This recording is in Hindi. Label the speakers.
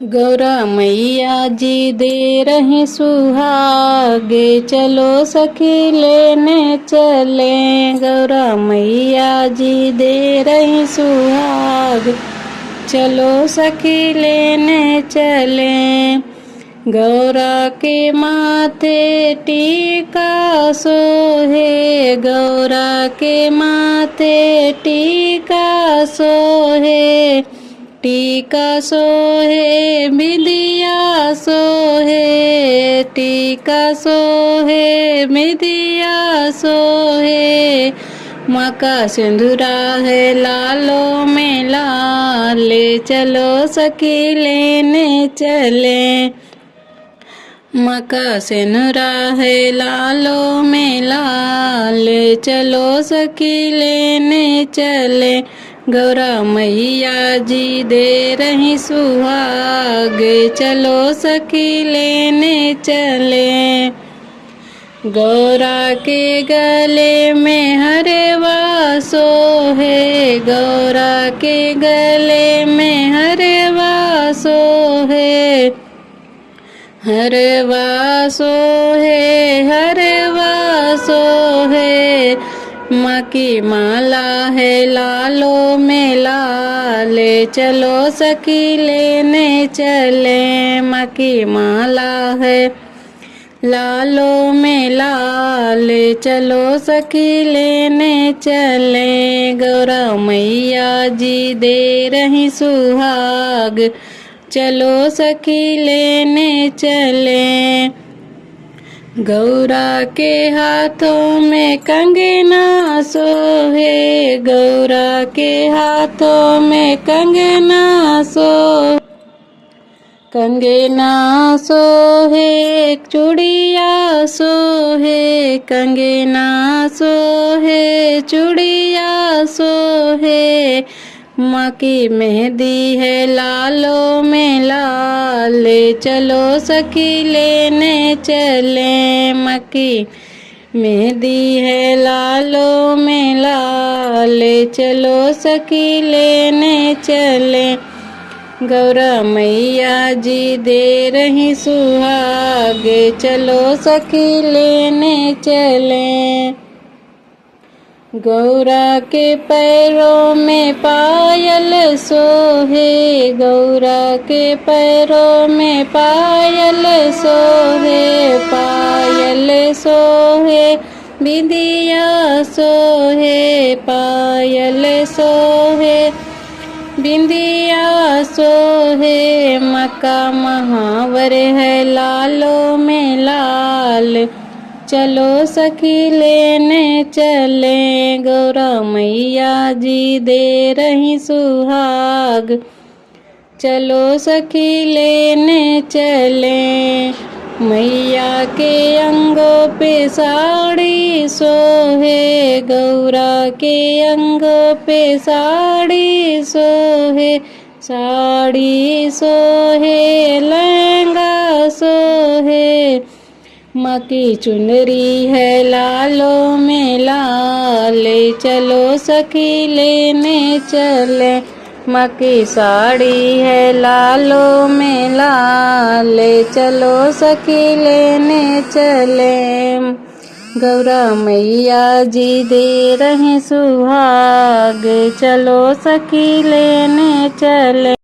Speaker 1: गौरा मैया जी दे रही सुहागे, चलो सखी लेने चले। गौरा मैया जी दे रही सुहाग, चलो सखी लेने चले। गौरा के माथे टीका सोहे, गौरा के माथे टीका सोहे। टीका सोहे बिंदिया सोहे, टीका सोहे बिंदिया सोहे। माँ का सिंदूरा है लालो में लाल, चलो सखी लेने चले। माँ का सिंदूरा है लालो में लाल, चलो सखी लेने चले। गौरा मैया जी दे रही सुहाग, चलो सखी लेने चले। गौरा के गले में हरवा सोहे, गौरा के गले में हरवा सोहे। हरवा सोहे, हरवा सोहे। माँ की माला है लालो में लाल, चलो सखी लेने चले। माँ की माला है लालो में लाल, चलो सखी लेने चले। गौरा मैया जी दे रही सुहाग, चलो सखी लेने चले। गौरा के हाथों में कंगना सोहे, गौरा के हाथों में कंगना सोहे। कंगना सोहे चूड़िया सोहे, कंगना सोहे चूड़िया सोहे। माँ की मेहंदी है लालो में लाल, चलो सखी लेने चले। माँ की मेहंदी है लालो में लाल, चलो सखी लेने चले। गौरा मैया जी दे रही सुहाग, चलो सखी लेने चले। गौरा के पैरों में पायल सोहे, गौरा के पैरों में पायल सोहे। पायल सोहे बिंदिया सोहे, पायल सोहे बिंदिया सोहे। माँ का महावर है लालो में लाल, चलो सखी लेने चले। गौरा मैया जी दे रही सुहाग, चलो सखी लेने चले। मैया के अंगों पे साड़ी सोहे, गौरा के अंगों पे साड़ी सोहे। साड़ी सोहे लहंगा सोहे। माँ की चुनरी है लालो में लाल, चलो सखी लेने चले। माँ की साड़ी है लालो में लाल, चलो सखी लेने चले। गौरा मैया जी दे रहे सुहाग, चलो सखी लेने चले।